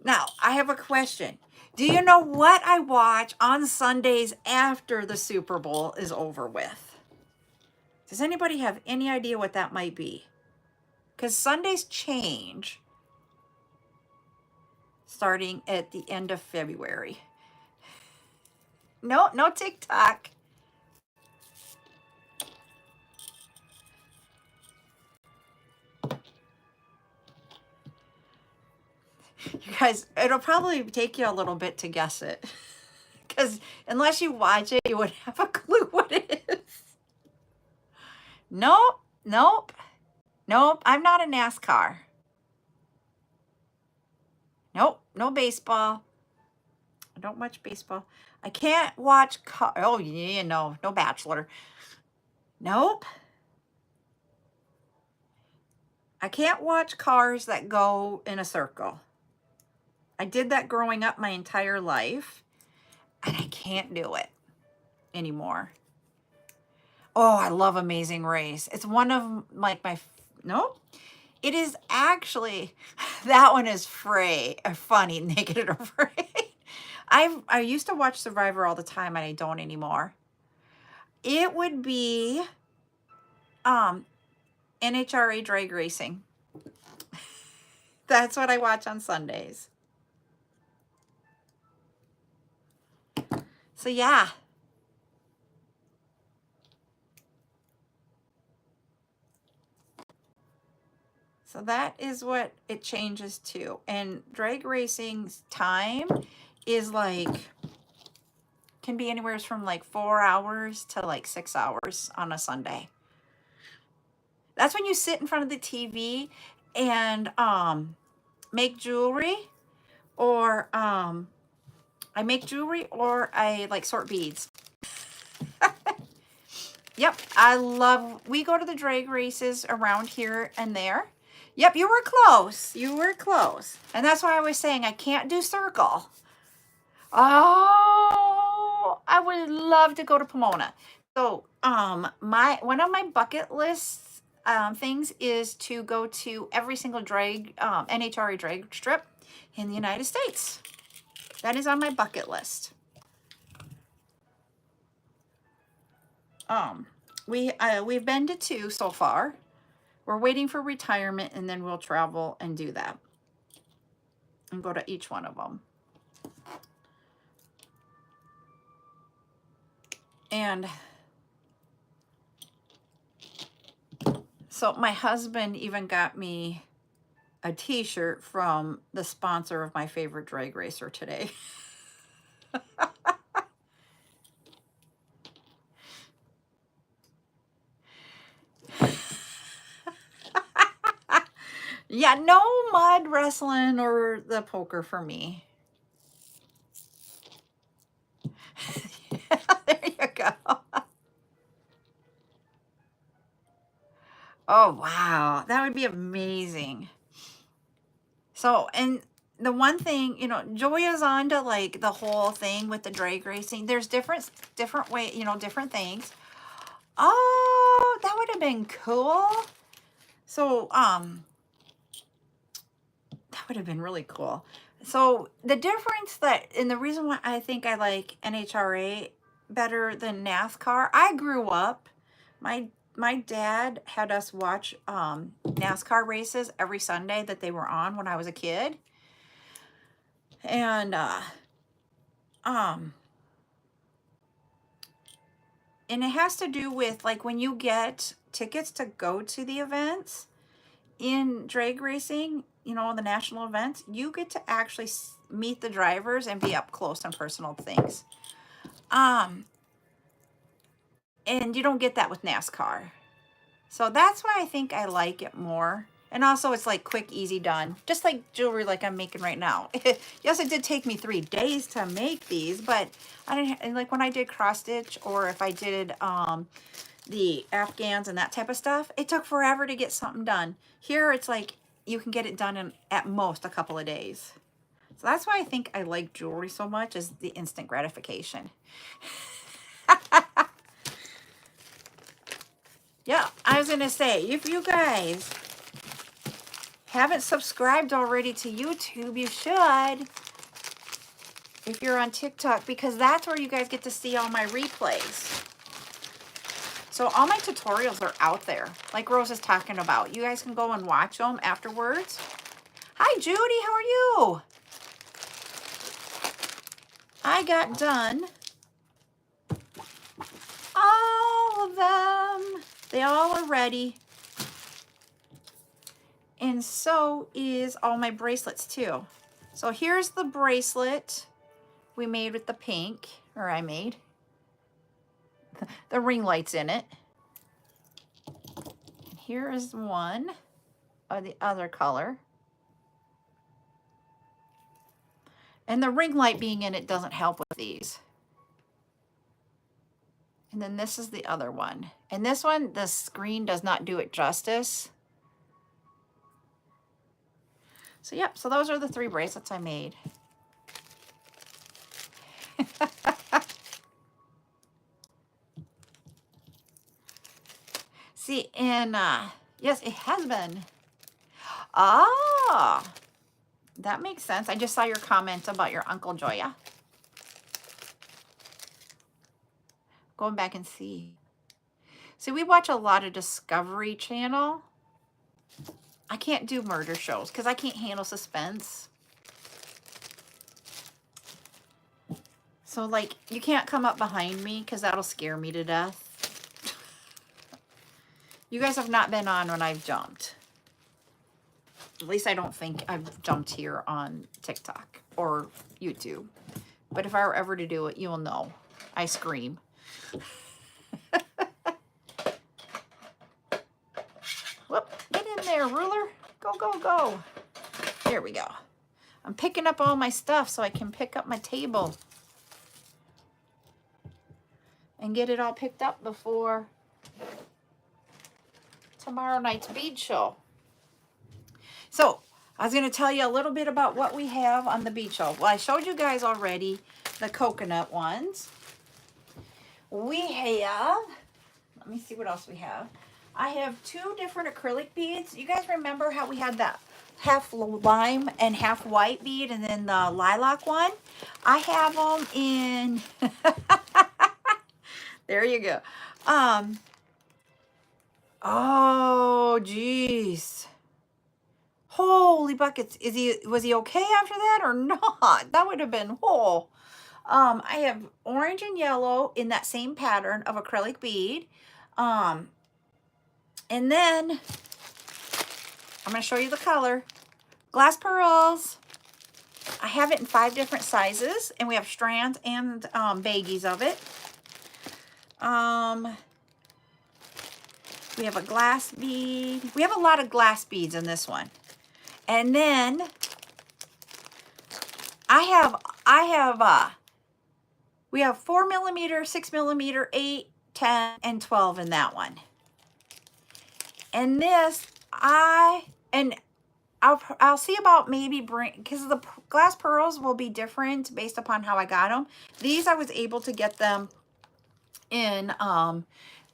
Now, I have a question. Do you know what I watch on Sundays after the Super Bowl is over with? Does anybody have any idea what that might be? Because Sundays change starting at the end of February. No TikTok. You guys, it'll probably take you a little bit to guess it. Because unless you watch it, you wouldn't have a clue what it is. Nope. I'm not a NASCAR. Nope. No baseball. I don't watch baseball. I can't watch no Bachelor. Nope. I can't watch cars that go in a circle. I did that growing up my entire life, and I can't do it anymore. Oh, I love Amazing Race. It's one of like nope. It is actually, that one is funny, naked and afraid. I used to watch Survivor all the time, and I don't anymore. It would be NHRA drag racing. That's what I watch on Sundays. So yeah. So that is what it changes to. And drag racing's time is can be anywhere from 4 hours to 6 hours on a Sunday. That's when you sit in front of the TV and make jewelry, or I make jewelry, or I sort beads. Yep, we go to the drag races around here and there. Yep, you were close. And that's why I was saying I can't do circle. Oh, I would love to go to Pomona. So, one of my bucket lists things is to go to every single NHRA drag strip in the United States. That is on my bucket list. We've been to 2 so far. We're waiting for retirement, and then we'll travel and do that and go to each one of them. And so my husband even got me a t-shirt from the sponsor of my favorite drag racer today. Yeah, no mud wrestling or the poker for me. There you go. Oh, wow. That would be amazing. So, and the one thing, Joya's on to the whole thing with the drag racing. There's different way, different things. Oh, that would have been cool. So, that would have been really cool. So the difference and the reason why I think I like NHRA better than NASCAR, I grew up, my dad had us watch NASCAR races every Sunday that they were on when I was a kid. And and it has to do with when you get tickets to go to the events in drag racing, the national events, you get to actually meet the drivers and be up close and personal things. And you don't get that with NASCAR. So that's why I think I like it more. And also it's like quick, easy done. Just like jewelry like I'm making right now. Yes, it did take me 3 days to make these, but I didn't, like when I did cross stitch, or if I did the Afghans and that type of stuff, it took forever to get something done. Here it's like you can get it done in at most a couple of days. So that's why I think I like jewelry so much, is the instant gratification. Yeah, I was going to say, if you guys haven't subscribed already to YouTube, you should. If you're on TikTok, because that's where you guys get to see all my replays. So all my tutorials are out there, like Rose is talking about. You guys can go and watch them afterwards. Hi, Judy, how are you? I got done all of them. They all are ready. And so is all my bracelets too. So here's the bracelet we made with the pink, or I made. The ring light's in it. And here is one of the other color. And the ring light being in it doesn't help with these. And then this is the other one. And this one, the screen does not do it justice. So yep, so those are the 3 bracelets I made. See, and yes, it has been. Ah, that makes sense. I just saw your comment about your Uncle Joya. Going back and see. See, we watch a lot of Discovery Channel. I can't do murder shows because I can't handle suspense. So, like, you can't come up behind me because that'll scare me to death. You guys have not been on when I've jumped. At least I don't think I've jumped here on TikTok or YouTube. But if I were ever to do it, you'll know. I scream. Whoop, get in there, ruler. Go, go, go. There we go. I'm picking up all my stuff so I can pick up my table and get it all picked up before tomorrow night's bead show. So I was going to tell you a little bit about what we have on the bead show. Well, I showed you guys already the coconut ones. We have, let me see what else we have. I have 2 different acrylic beads. You guys remember how we had that half lime and half white bead and then the lilac one? I have them in, there you go. Oh, geez. Holy buckets. Was he okay after that or not? That would have been whole. I have orange and yellow in that same pattern of acrylic bead. And then I'm going to show you the color. Glass pearls. I have it in 5 different sizes, and we have strands and baggies of it. We have a glass bead. We have a lot of glass beads in this one. And then we have 4mm, 6mm, 8, 10, and 12 in that one. And this, I'll see about maybe because the glass pearls will be different based upon how I got them. These I was able to get them in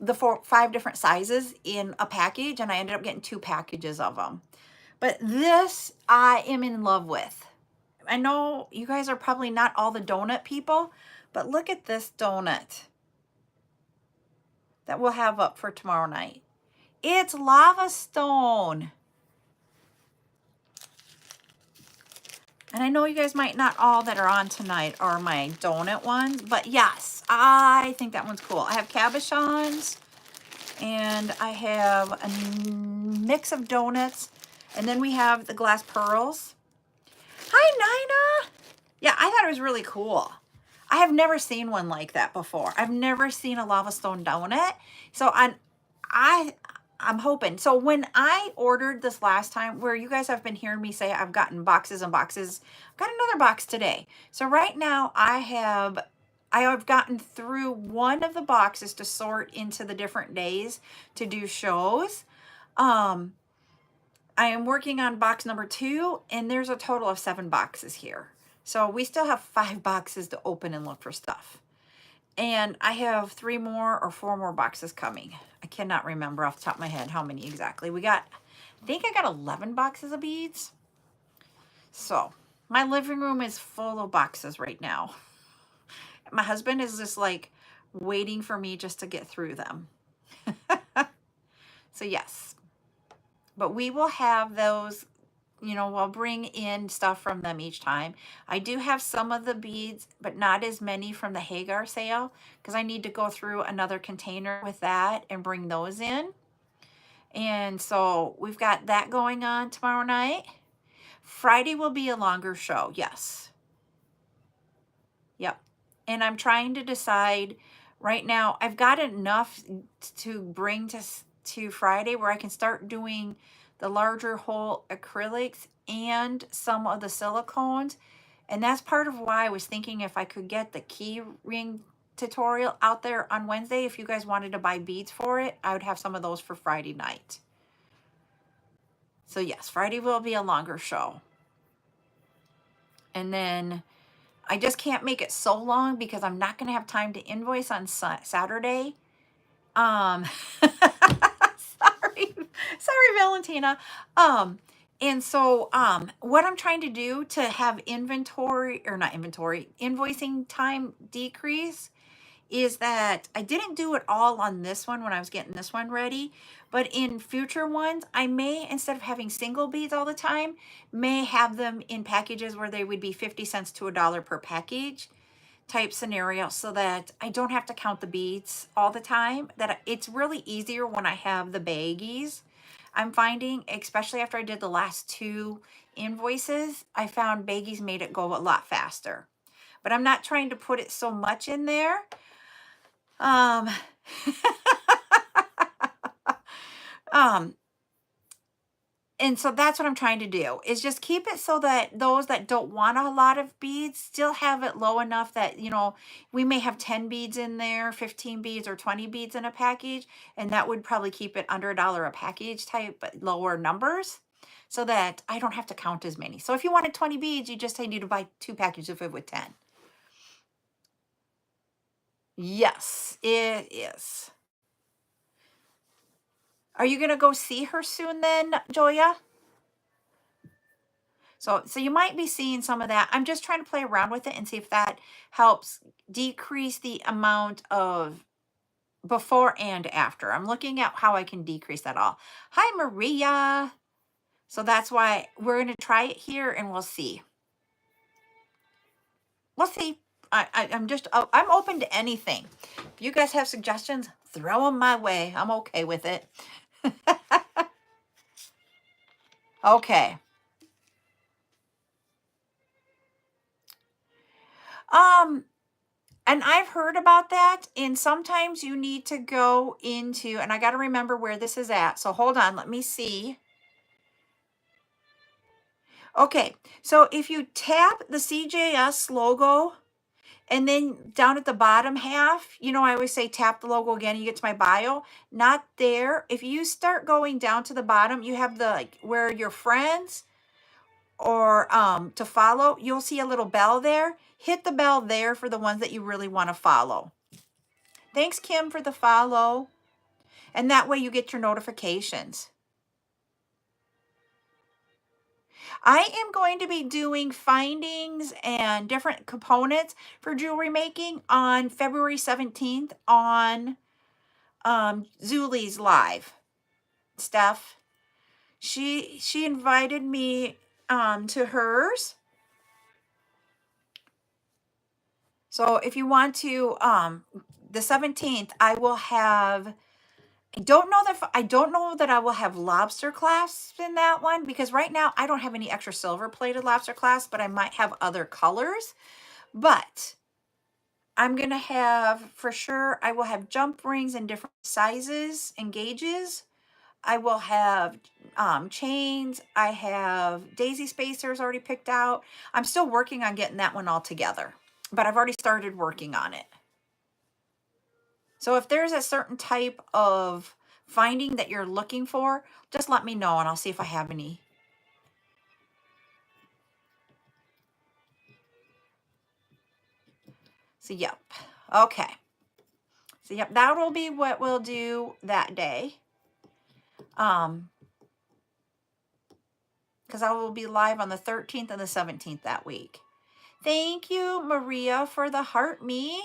the 5 different sizes in a package, and I ended up getting 2 packages of them. But this I am in love with. I know you guys are probably not all the donut people, but look at this donut that we'll have up for tomorrow night. It's lava stone. And I know you guys might not all that are on tonight are my donut ones, but yes, I think that one's cool. I have cabochons, and I have a mix of donuts, and then we have the glass pearls. Hi, Nina. Yeah, I thought it was really cool. I have never seen one like that before. I've never seen a lava stone donut. So I I'm hoping. So when I ordered this last time, where you guys have been hearing me say I've gotten boxes and boxes, I've got another box today. So right now I have gotten through one of the boxes to sort into the different days to do shows. Um, I am working on box number 2, and there's a total of 7 boxes here. So we still have 5 boxes to open and look for stuff. And I have 3 more or 4 more boxes coming. I cannot remember off the top of my head how many exactly. I think I got 11 boxes of beads. So my living room is full of boxes right now. My husband is just like waiting for me just to get through them. So yes, but we will have those, we'll bring in stuff from them each time. I do have some of the beads, but not as many from the Hagar sale because I need to go through another container with that and bring those in. And so we've got that going on tomorrow night. Friday will be a longer show. Yes. Yep. And I'm trying to decide right now. I've got enough to bring to Friday where I can start doing the larger hole acrylics and some of the silicones. And that's part of why I was thinking if I could get the key ring tutorial out there on Wednesday, if you guys wanted to buy beads for it, I would have some of those for Friday night. So yes, Friday will be a longer show. And then I just can't make it so long because I'm not going to have time to invoice on Saturday. Um, sorry, Valentina. And so, what I'm trying to do to have invoicing time decrease is that I didn't do it all on this one when I was getting this one ready, but in future ones, I may, instead of having single beads all the time, may have them in packages where they would be 50 cents to $1 per package type scenario so that I don't have to count the beads all the time. That it's really easier when I have the baggies. I'm finding, especially after I did the last 2 invoices, I found baggies made it go a lot faster. But I'm not trying to put it so much in there. Um, um, and so that's what I'm trying to do is just keep it so that those that don't want a lot of beads still have it low enough that, we may have 10 beads in there, 15 beads or 20 beads in a package. And that would probably keep it under $1 a package type, but lower numbers so that I don't have to count as many. So if you wanted 20 beads, you just need to buy 2 packages of it with 10. Yes, it is. Are you going to go see her soon then, Joya? So you might be seeing some of that. I'm just trying to play around with it and see if that helps decrease the amount of before and after. I'm looking at how I can decrease that all. Hi, Maria. So that's why we're going to try it here and we'll see. We'll see. I'm open to anything. If you guys have suggestions, throw them my way. I'm okay with it. Okay. And I've heard about that. And sometimes you need to go into, and I got to remember where this is at. So hold on, let me see. Okay, so if you tap the CJS logo and then down at the bottom half, I always say tap the logo again, you get to my bio. Not there. If you start going down to the bottom, you have the where your friends or to follow, you'll see a little bell there. Hit the bell there for the ones that you really want to follow. Thanks, Kim, for the follow. And that way you get your notifications. I am going to be doing findings and different components for jewelry making on February 17th on Zulie's live. Steph, she invited me to hers. So if you want to, the 17th, I will have I don't know that I will have lobster clasps in that one, because right now I don't have any extra silver plated lobster clasps, but I might have other colors. But I'm going to have, for sure, I will have jump rings in different sizes and gauges. I will have chains. I have daisy spacers already picked out. I'm still working on getting that one all together, but I've already started working on it. So if there's a certain type of finding that you're looking for, just let me know and I'll see if I have any. So, yep. Okay. So, yep, that'll be what we'll do that day. Because I will be live on the 13th and the 17th that week. Thank you, Maria, for the heart me.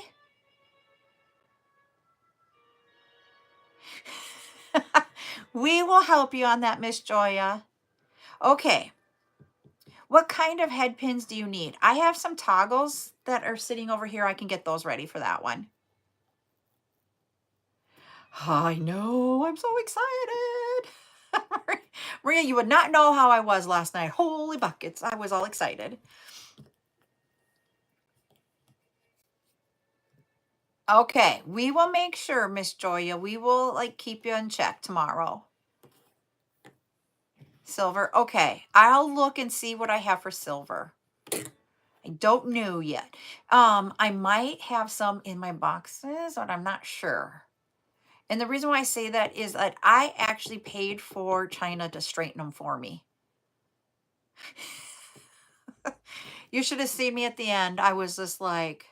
We will help you on that, Miss Joya. Okay. What kind of head pins do you need? I have some toggles that are sitting over here. I can get those ready for that one. I know. I'm so excited. Maria, you would not know how I was last night. Holy buckets. I was all excited. Okay. We will make sure, Miss Joya, we will keep you in check tomorrow. Silver. Okay. I'll look and see what I have for silver. I don't know yet. I might have some in my boxes, but I'm not sure. And the reason why I say that is that I actually paid for China to straighten them for me. You should have seen me at the end. I was just like,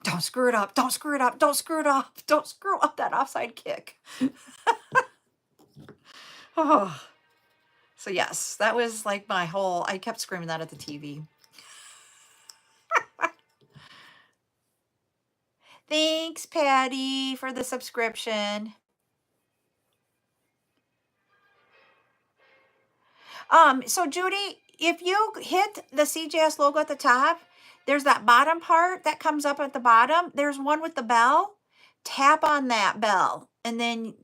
don't screw it up. Don't screw it up. Don't screw it up. Don't screw up that offside kick. Oh. So yes, that was like my whole, I kept screaming that at the TV. Thanks, Patty, for the subscription. So Judy, if you hit the CJS logo at the top, there's that bottom part that comes up at the bottom. There's one with the bell. Tap on that bell, and then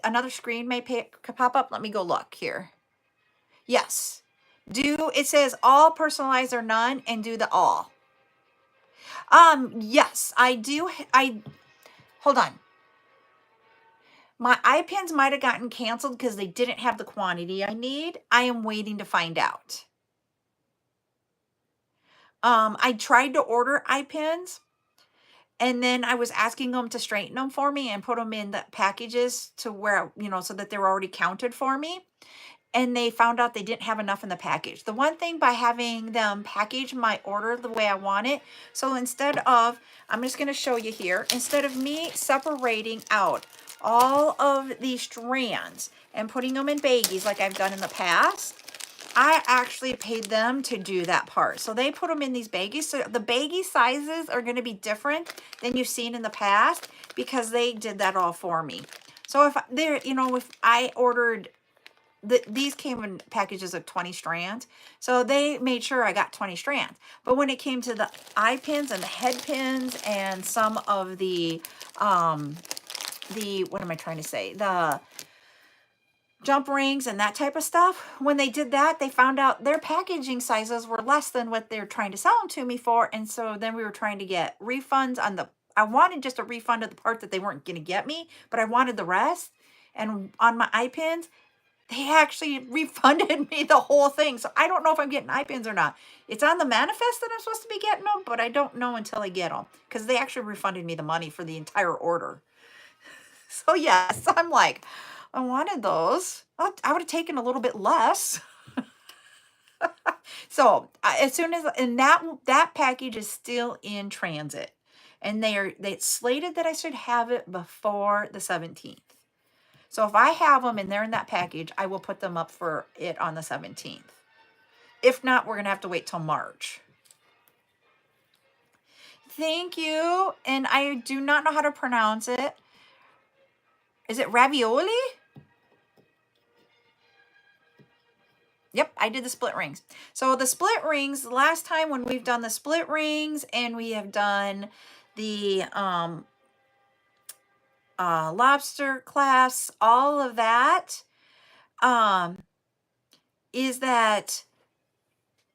another screen may pop up. Let me go look here. Yes. It says all personalized or none, and do the all. Yes, I do. Hold on. My iPins might have gotten canceled because they didn't have the quantity I need. I am waiting to find out. I tried to order iPins, and then I was asking them to straighten them for me and put them in the packages to where, so that they were already counted for me. And they found out they didn't have enough in the package. The one thing by having them package my order the way I want it, so instead of, I'm just going to show you here, instead of me separating out all of these strands and putting them in baggies like I've done in the past, I actually paid them to do that part. So they put them in these baggies. So the baggie sizes are going to be different than you've seen in the past because they did that all for me. So if I ordered, these came in packages of 20 strands. So they made sure I got 20 strands. But when it came to the eye pins and the head pins and some of the what am I trying to say? The jump rings and that type of stuff, when they did that, they found out their packaging sizes were less than what they're trying to sell them to me for. And so then we were trying to get refunds on I wanted just a refund of the part that they weren't going to get me, but I wanted the rest. And on my eye pins, they actually refunded me the whole thing. So I don't know if I'm getting eye pins or not. It's on the manifest that I'm supposed to be getting them, but I don't know until I get them because they actually refunded me the money for the entire order. So yes, I'm like, I wanted those. I would have taken a little bit less. So as soon as, and that package is still in transit, and they slated that I should have it before the 17th. So if I have them and they're in that package, I will put them up for it on the 17th. If not, we're gonna have to wait till March. Thank you. And I do not know how to pronounce it. Is it ravioli? Yep, I did the split rings. So the split rings, the last time when we've done the split rings and we have done the lobster clasps, all of that, is that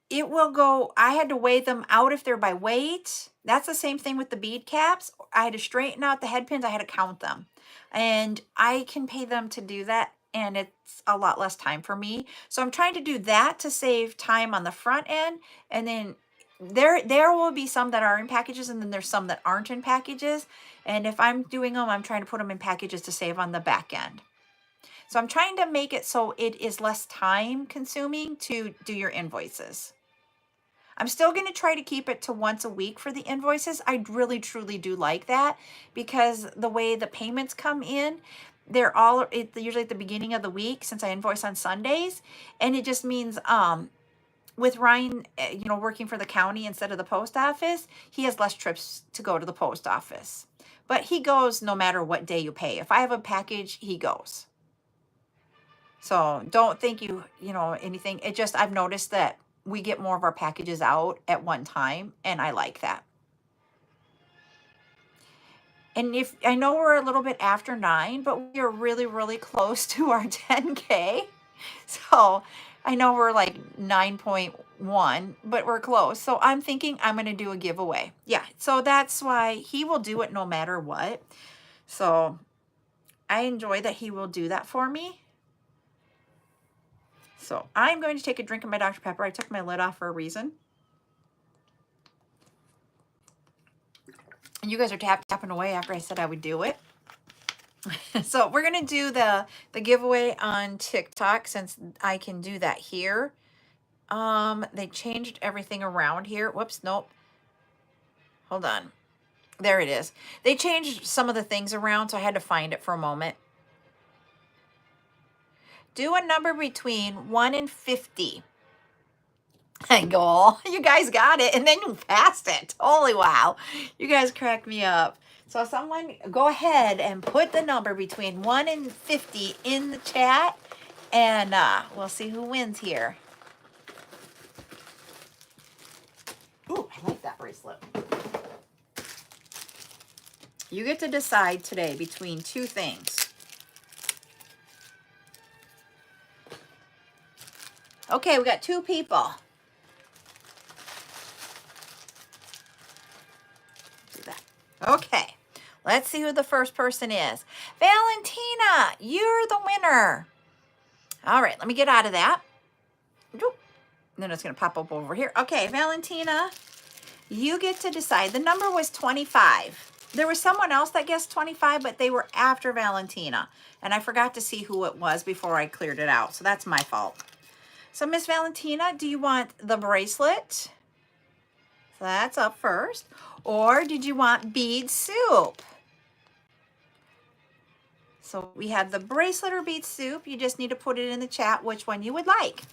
it will go, I had to weigh them out if they're by weight. That's the same thing with the bead caps. I had to straighten out the head pins. I had to count them. And I can pay them to do that, and it's a lot less time for me. So I'm trying to do that to save time on the front end. And then there will be some that are in packages, and then there's some that aren't in packages. And if I'm doing them, I'm trying to put them in packages to save on the back end. So I'm trying to make it so it is less time consuming to do your invoices. I'm still going to try to keep it to once a week for the invoices. I really, truly do like that, because the way the payments come in, they're all usually at the beginning of the week, since I invoice on Sundays. And it just means, with Ryan, working for the county instead of the post office, he has less trips to go to the post office. But he goes no matter what day you pay. If I have a package, he goes. So don't think anything. It just, I've noticed that we get more of our packages out at one time, and I like that. And if I know we're a little bit after 9, but we are really, really close to our 10K. So I know we're like 9.1, but we're close. So I'm thinking I'm going to do a giveaway. Yeah. So that's why he will do it no matter what. So I enjoy that he will do that for me. So I'm going to take a drink of my Dr. Pepper. I took my lid off for a reason. And you guys are tapping away after I said I would do it. So we're going to do the giveaway on TikTok, since I can do that here. They changed everything around here. Whoops, nope. Hold on. There it is. They changed some of the things around, so I had to find it for a moment. Do a number between 1 and 50. I go, you guys got it, and then you passed it. Holy wow. You guys cracked me up. So someone go ahead and put the number between 1 and 50 in the chat, and we'll see who wins here. Ooh, I like that bracelet. You get to decide today between 2 things. Okay, we got 2 people. Do that. Okay, let's see who the first person is. Valentina, you're the winner. All right, let me get out of that. Then it's going to pop up over here. Okay, Valentina, you get to decide. The number was 25. There was someone else that guessed 25, but they were after Valentina. And I forgot to see who it was before I cleared it out. So that's my fault. So Miss Valentina, do you want the bracelet? So that's up first. Or did you want bead soup? So we have the bracelet or bead soup. You just need to put it in the chat which one you would like.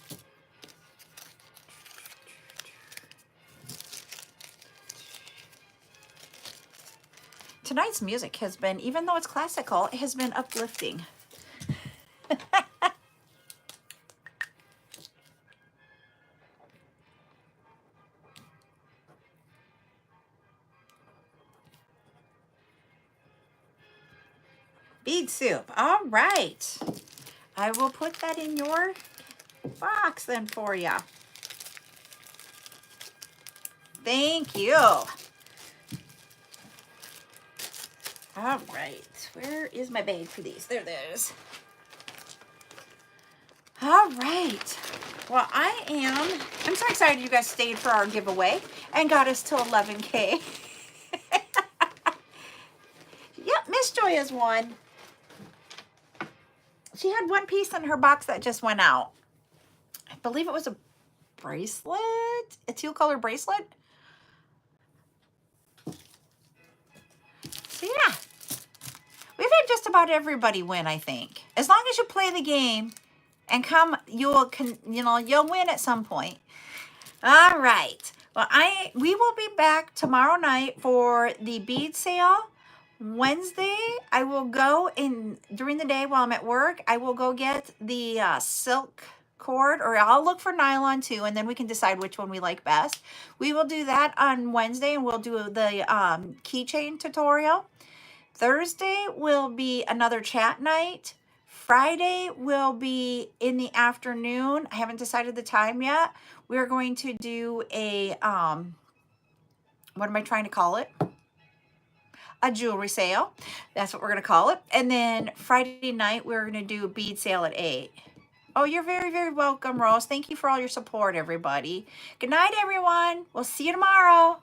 Tonight's music has been, even though it's classical, it has been uplifting. Bead soup. All right. I will put that in your box then for you. Thank you. All right. Where is my bag for these? There it is. All right. Well, I'm so excited you guys stayed for our giveaway and got us to 11K. Yep, Miss Joy has won. She had one piece in her box that just went out. I believe it was a bracelet, a teal color bracelet. So yeah, we've had just about everybody win, I think. As long as you play the game and come, you'll win at some point. All right. Well, we will be back tomorrow night for the bead sale. Wednesday, I will go in during the day while I'm at work. I will go get the silk cord, or I'll look for nylon too, and then we can decide which one we like best. We will do that on Wednesday, and we'll do the keychain tutorial. Thursday will be another chat night. Friday will be in the afternoon. I haven't decided the time yet. We're going to do a, what am I trying to call it? A jewelry sale. That's what we're going to call it. And then Friday night, we're going to do a bead sale at 8. Oh, you're very, very welcome, Rose. Thank you for all your support, everybody. Good night, everyone. We'll see you tomorrow.